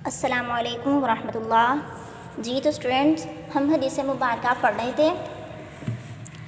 السلام علیکم ورحمۃ اللہ۔ جی تو اسٹوڈنٹس، ہم حدیث مبارکہ پڑھ رہے تھے،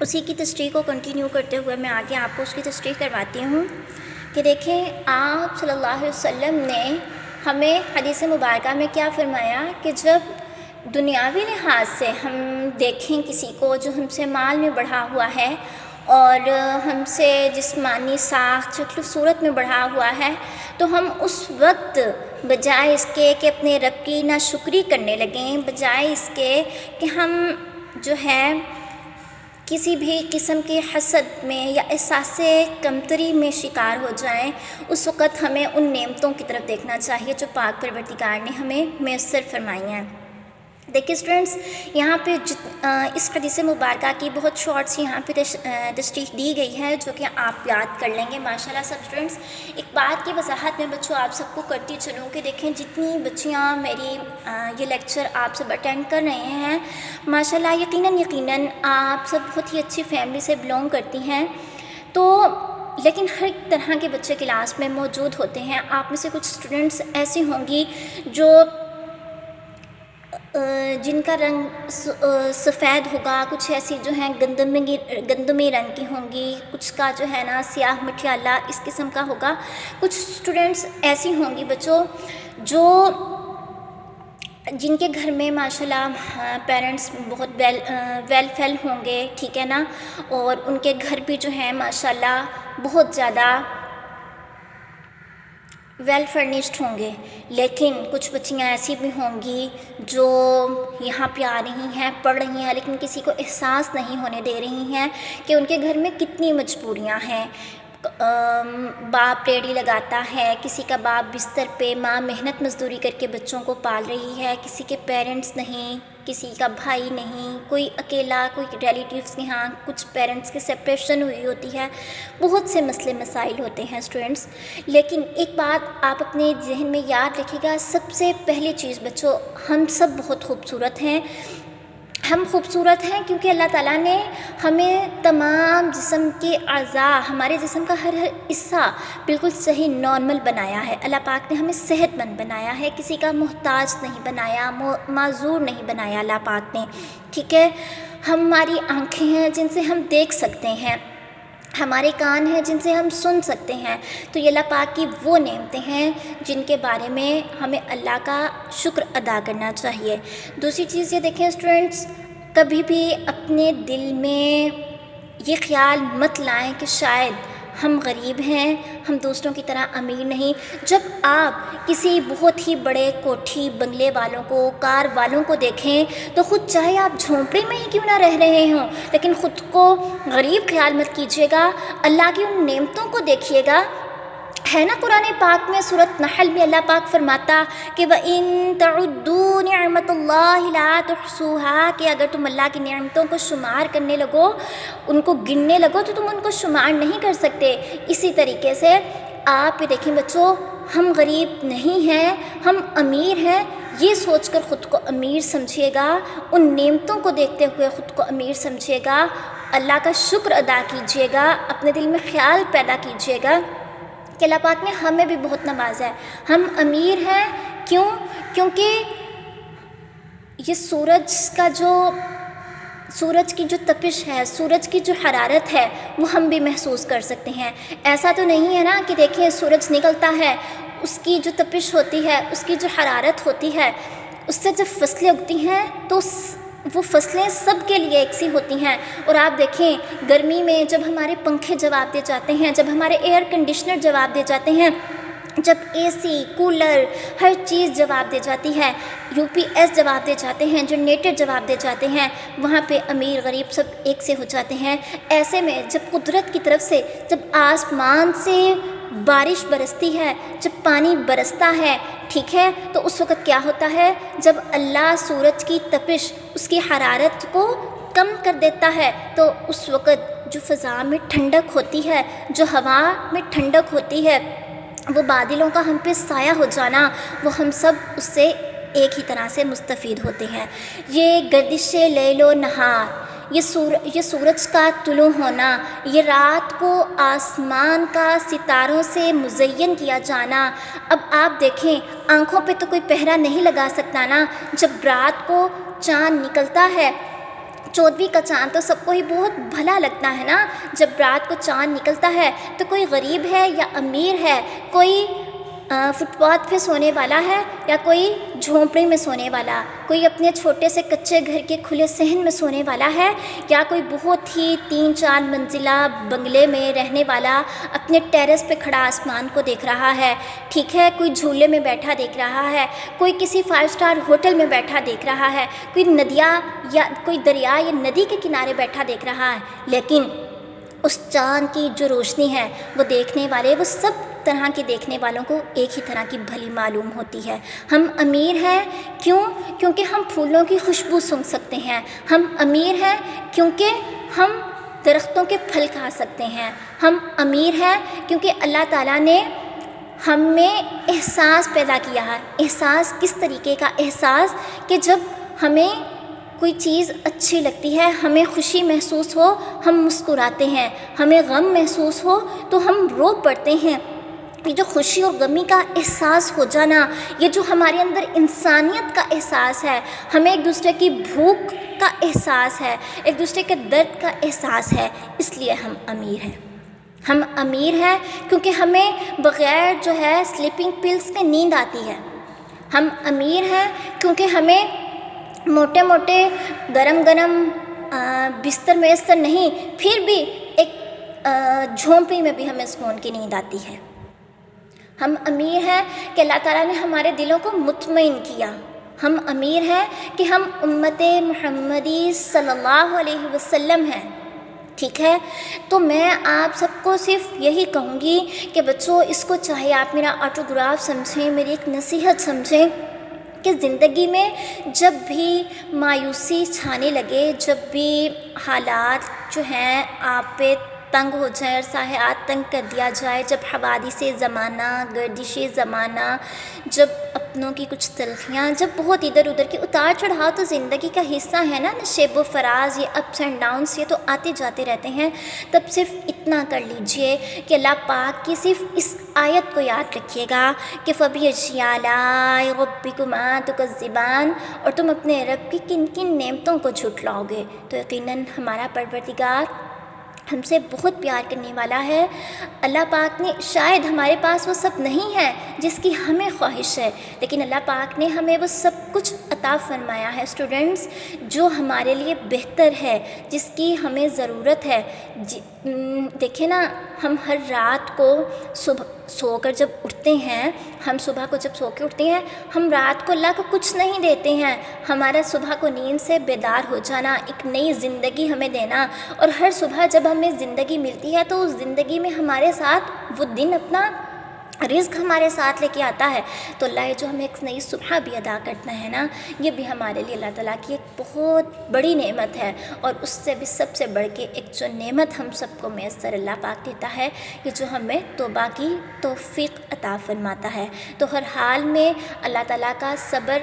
اسی کی تشریح کو کنٹینیو کرتے ہوئے میں آگے آپ کو اس کی تشریح کرواتی ہوں کہ دیکھیں آپ صلی اللہ علیہ وسلم نے ہمیں حدیث مبارکہ میں کیا فرمایا کہ جب دنیاوی لحاظ سے ہم دیکھیں کسی کو جو ہم سے مال میں بڑھا ہوا ہے اور ہم سے جسمانی ساخت شکل و صورت میں بڑھا ہوا ہے، تو ہم اس وقت بجائے اس کے کہ اپنے رب کی ناشکری کرنے لگیں، بجائے اس کے کہ ہم جو ہے کسی بھی قسم کے حسد میں یا احساس کمتری میں شکار ہو جائیں، اس وقت ہمیں ان نعمتوں کی طرف دیکھنا چاہیے جو پاک پروردگار نے ہمیں میسر فرمائی ہیں۔ دیکھیے اسٹوڈنٹس، یہاں پہ اس حدیث مبارکہ کی بہت شارٹ سی یہاں پہ تشریح دی گئی ہے جو کہ آپ یاد کر لیں گے ماشاءاللہ سب اسٹوڈنٹس۔ ایک بات کی وضاحت میں بچوں آپ سب کو کرتی چلوں کہ دیکھیں جتنی بچیاں میری یہ لیکچر آپ سب اٹینڈ کر رہے ہیں ماشاءاللہ یقیناً آپ سب بہت ہی اچھی فیملی سے بلونگ کرتی ہیں، تو لیکن ہر طرح کے بچے کلاس میں موجود ہوتے ہیں۔ آپ میں سے کچھ اسٹوڈنٹس ایسی ہوں گی جو جن کا رنگ سفید ہوگا، کچھ ایسی جو ہیں گندمی رنگ کی ہوں گی، کچھ کا جو ہے نا سیاہ مٹھیالا اس قسم کا ہوگا، کچھ اسٹوڈنٹس ایسی ہوں گی بچوں جو جن کے گھر میں ماشاءاللہ پیرنٹس بہت ویل فیل ہوں گے، ٹھیک ہے نا، اور ان کے گھر بھی جو ہیں ماشاءاللہ بہت زیادہ ویل فرنشڈ ہوں گے، لیکن کچھ بچیاں ایسی بھی ہوں گی جو یہاں پہ آ رہی ہیں، پڑھ رہی ہیں، لیکن کسی کو احساس نہیں ہونے دے رہی ہیں کہ ان کے گھر میں کتنی مجبوریاں ہیں۔ باپ ریڑھی لگاتا ہے، کسی کا باپ بستر پہ، ماں محنت مزدوری کر کے بچوں کو پال رہی ہے، کسی کے پیرنٹس نہیں، کسی کا بھائی نہیں، کوئی اکیلا، کوئی ریلیٹیوز کے ہاں کچھ پیرنٹس کی سپریشن ہوئی ہوتی ہے، بہت سے مسئلے مسائل ہوتے ہیں اسٹوڈنٹس۔ لیکن ایک بات آپ اپنے ذہن میں یاد رکھیے گا، سب سے پہلی چیز بچوں، ہم سب بہت خوبصورت ہیں۔ ہم خوبصورت ہیں کیونکہ اللہ تعالیٰ نے ہمیں تمام جسم کے اعضاء، ہمارے جسم کا ہر حصہ بالکل صحیح نارمل بنایا ہے۔ اللہ پاک نے ہمیں صحت مند بنایا ہے، کسی کا محتاج نہیں بنایا، معذور نہیں بنایا اللہ پاک نے، ٹھیک ہے۔ ہماری آنکھیں ہیں جن سے ہم دیکھ سکتے ہیں، ہمارے کان ہیں جن سے ہم سن سکتے ہیں، تو یہ اللہ پاک کی وہ نعمتیں ہیں جن کے بارے میں ہمیں اللہ کا شکر ادا کرنا چاہیے۔ دوسری چیز یہ دیکھیں اسٹوڈنٹس، کبھی بھی اپنے دل میں یہ خیال مت لائیں کہ شاید ہم غریب ہیں، ہم دوسروں کی طرح امیر نہیں۔ جب آپ کسی بہت ہی بڑے کوٹھی بنگلے والوں کو، کار والوں کو دیکھیں تو خود چاہے آپ جھونپڑی میں ہی کیوں نہ رہ رہے ہوں، لیکن خود کو غریب خیال مت کیجیے گا، اللہ کی ان نعمتوں کو دیکھیے گا۔ ہے نا قرآن پاک میں سورۃ نحل میں اللہ پاک فرماتا کہ وَإِن تَعُدُّوا نِعْمَةَ اللَّهِ لَا تُحْصُوهَا، کہ اگر تم اللہ کی نعمتوں کو شمار کرنے لگو، ان کو گننے لگو تو تم ان کو شمار نہیں کر سکتے۔ اسی طریقے سے آپ یہ دیکھیں بچوں، ہم غریب نہیں ہیں، ہم امیر ہیں، یہ سوچ کر خود کو امیر سمجھیے گا، ان نعمتوں کو دیکھتے ہوئے خود کو امیر سمجھیے گا، اللہ کا شکر ادا کیجیے گا، اپنے دل میں خیال پیدا کیجیے گا کہ اللہ پاک نے ہمیں بھی بہت نوازا ہے، ہم امیر ہیں۔ کیوں؟ کیونکہ یہ سورج کی جو تپش ہے، سورج کی جو حرارت ہے وہ ہم بھی محسوس کر سکتے ہیں۔ ایسا تو نہیں ہے نا کہ دیکھیں سورج نکلتا ہے، اس کی جو تپش ہوتی ہے، اس کی جو حرارت ہوتی ہے، اس سے جب فصلیں اگتی ہیں تو وہ فصلیں سب کے لیے ایک سی ہوتی ہیں۔ اور آپ دیکھیں گرمی میں جب ہمارے پنکھے جواب دے جاتے ہیں، جب ہمارے ایئر کنڈیشنر جواب دے جاتے ہیں، جب اے سی، کولر، ہر چیز جواب دے جاتی ہے، یو پی ایس جواب دے جاتے ہیں، جنریٹر جواب دے جاتے ہیں، وہاں پہ امیر غریب سب ایک سے ہو جاتے ہیں۔ ایسے میں جب قدرت کی طرف سے جب آسمان سے بارش برستی ہے، جب پانی برستا ہے، ٹھیک ہے، تو اس وقت کیا ہوتا ہے؟ جب اللہ سورج کی تپش، اس کی حرارت کو کم کر دیتا ہے تو اس وقت جو فضا میں ٹھنڈک ہوتی ہے، جو ہوا میں ٹھنڈک ہوتی ہے، وہ بادلوں کا ہم پہ سایہ ہو جانا، وہ ہم سب اس سے ایک ہی طرح سے مستفید ہوتے ہیں۔ یہ گردش لیل و نہار، یہ سورج کا طلوع ہونا، یہ رات کو آسمان کا ستاروں سے مزین کیا جانا۔ اب آپ دیکھیں، آنکھوں پہ تو کوئی پہرا نہیں لگا سکتا نا، جب رات کو چاند نکلتا ہے، 14ویں کا چاند تو سب کو ہی بہت بھلا لگتا ہے نا، جب رات کو چاند نکلتا ہے تو کوئی غریب ہے یا امیر ہے، کوئی فٹ پاتھ پہ سونے والا ہے یا کوئی جھونپڑی میں سونے والا، کوئی اپنے چھوٹے سے کچے گھر کے کھلے صحن میں سونے والا ہے، یا کوئی بہت ہی 3-4 منزلہ بنگلے میں رہنے والا اپنے ٹیرس پہ کھڑا آسمان کو دیکھ رہا ہے، ٹھیک ہے، کوئی جھولے میں بیٹھا دیکھ رہا ہے، کوئی کسی 5 اسٹار ہوٹل میں بیٹھا دیکھ رہا ہے، کوئی ندیاں یا کوئی دریا یا ندی کے کنارے بیٹھا دیکھ رہا ہے، لیکن اس چاند کی جو روشنی ہے وہ دیکھنے والے، وہ سب طرح کے دیکھنے والوں کو ایک ہی طرح کی بھلی معلوم ہوتی ہے۔ ہم امیر ہیں کیوں؟ کیونکہ ہم پھولوں کی خوشبو سونگھ سکتے ہیں۔ ہم امیر ہیں کیونکہ ہم درختوں کے پھل کھا سکتے ہیں۔ ہم امیر ہیں کیونکہ اللہ تعالیٰ نے ہم میں احساس پیدا کیا ہے۔ احساس کس طریقے کا احساس؟ کہ جب ہمیں کوئی چیز اچھی لگتی ہے، ہمیں خوشی محسوس ہو، ہم مسکراتے ہیں، ہمیں غم محسوس ہو تو ہم رو پڑتے ہیں۔ یہ جو خوشی اور غمی کا احساس ہو جانا، یہ جو ہمارے اندر انسانیت کا احساس ہے، ہمیں ایک دوسرے کی بھوک کا احساس ہے، ایک دوسرے کے درد کا احساس ہے، اس لیے ہم امیر ہیں۔ ہم امیر ہیں کیونکہ ہمیں بغیر جو ہے سلیپنگ پلس کے نیند آتی ہے۔ ہم امیر ہیں کیونکہ ہمیں موٹے موٹے گرم گرم بستر میسر نہیں، پھر بھی ایک جھونپڑی میں بھی ہمیں سکون کی نیند آتی ہے۔ ہم امیر ہیں کہ اللہ تعالیٰ نے ہمارے دلوں کو مطمئن کیا۔ ہم امیر ہیں کہ ہم امت محمدی صلی اللہ علیہ وسلم ہیں، ٹھیک ہے۔ تو میں آپ سب کو صرف یہی کہوں گی کہ بچوں، اس کو چاہے آپ میرا آٹوگراف سمجھیں، میری ایک نصیحت سمجھیں، کہ زندگی میں جب بھی مایوسی چھانے لگے، جب بھی حالات جو ہیں آپ پہ تنگ ہو جائیں اور سایات تنگ کر دیا جائے، جب حوادث زمانہ، گردش زمانہ، جب اپنوں کی کچھ تلخیاں، جب بہت ادھر ادھر کی اتار چڑھاؤ تو زندگی کا حصہ ہے نا، شیب و فراز، یہ اپس اینڈ ڈاؤنس یہ تو آتے جاتے رہتے ہیں، تب صرف اتنا کر لیجئے کہ اللہ پاک کی صرف اس آیت کو یاد رکھیے گا کہ فَبِأَيِّ آلَاءِ رَبِّكُمَا تُكَذِّبَانِ، اور تم اپنے رب کی کن کن نعمتوں کو جھٹلاؤ گے، تو یقیناً ہمارا پروردگار ہم سے بہت پیار کرنے والا ہے۔ اللہ پاک نے شاید ہمارے پاس وہ سب نہیں ہے جس کی ہمیں خواہش ہے، لیکن اللہ پاک نے ہمیں وہ سب کچھ عطا فرمایا ہے اسٹوڈنٹس، جو ہمارے لیے بہتر ہے، جس کی ہمیں ضرورت ہے۔ دیکھیں نا، ہم ہر رات کو صبح سو کر جب اٹھتے ہیں، ہم صبح کو جب سو کے اٹھتے ہیں، ہم رات کو اللہ کو کچھ نہیں دیتے ہیں، ہمارا صبح کو نیند سے بیدار ہو جانا، ایک نئی زندگی ہمیں دینا، اور ہر صبح جب ہمیں زندگی ملتی ہے تو اس زندگی میں ہمارے ساتھ وہ دن اپنا رزق ہمارے ساتھ لے کے آتا ہے، تو اللہ یہ جو ہمیں ایک نئی صبح بھی ادا کرتا ہے نا، یہ بھی ہمارے لیے اللہ تعالیٰ کی ایک بہت بڑی نعمت ہے، اور اس سے بھی سب سے بڑھ کے ایک جو نعمت ہم سب کو میسر اللہ پاک دیتا ہے، یہ جو ہمیں توبہ کی توفیق عطا فرماتا ہے۔ تو ہر حال میں اللہ تعالیٰ کا صبر،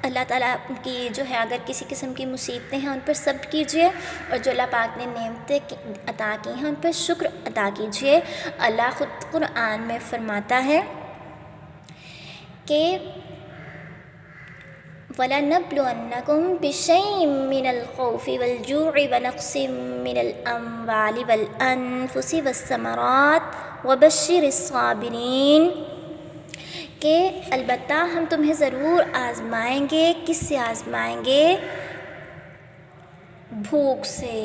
اللہ تعالیٰ کی جو ہے اگر کسی قسم کی مصیبتیں ہیں ان پر صبر کیجئے، اور جو اللہ پاک نے نعمتیں عطا کی ہیں ان پر شکر ادا کیجئے۔ اللہ خود قرآن میں فرماتا ہے کہ وَلَنَبْلُوَنَّكُمْ بِشَيْءٍ مِّنَ الْخَوْفِ وَالْجُوعِ وَنَقْصٍ مِّنَ الْأَمْوَالِ وَالْأَنفُسِ وَالثَّمَرَاتِ وَبَشِّرِ الصَّابِرِينَ، کہ البتہ ہم تمہیں ضرور آزمائیں گے۔ کس سے آزمائیں گے؟ بھوک سے،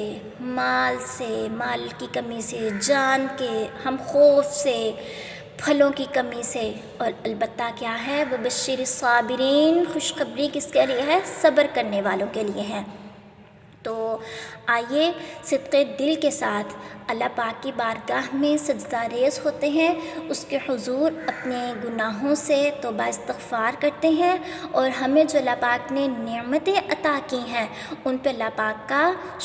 مال سے، مال کی کمی سے، جان کے، ہم خوف سے، پھلوں کی کمی سے، اور البتہ کیا ہے؟ وَبَشِّرِ الصَّابِرِينَ، خوشخبری کس کے لیے ہے؟ صبر کرنے والوں کے لیے ہے۔ تو آئیے صدق دل کے ساتھ اللہ پاک کی بارگاہ میں سجدہ ریز ہوتے ہیں، اس کے حضور اپنے گناہوں سے توبہ استغفار کرتے ہیں، اور ہمیں جو اللہ پاک نے نعمتیں عطا کی ہیں ان پہ اللہ پاک کا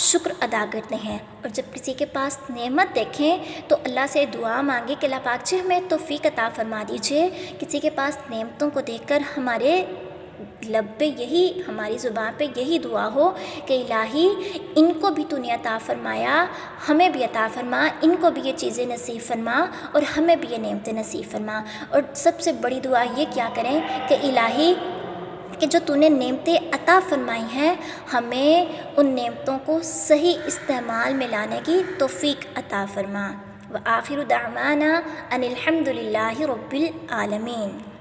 شکر ادا کرتے ہیں۔ اور جب کسی کے پاس نعمت دیکھیں تو اللہ سے دعا مانگے کہ اللہ پاک جی ہمیں توفیق عطا فرما دیجئے۔ کسی کے پاس نعمتوں کو دیکھ کر ہمارے لب پہ یہی، ہماری زبان پہ یہی دعا ہو کہ الہی ان کو بھی تو نے عطا فرمایا، ہمیں بھی عطا فرما، ان کو بھی یہ چیزیں نصیب فرما اور ہمیں بھی یہ نعمتیں نصیب فرما۔ اور سب سے بڑی دعا یہ کیا کریں کہ الہی کہ جو تو نے نعمتیں عطا فرمائی ہیں، ہمیں ان نعمتوں کو صحیح استعمال میں لانے کی توفیق عطا فرما۔ وآخر دعوانا ان الحمد للہ رب العالمین۔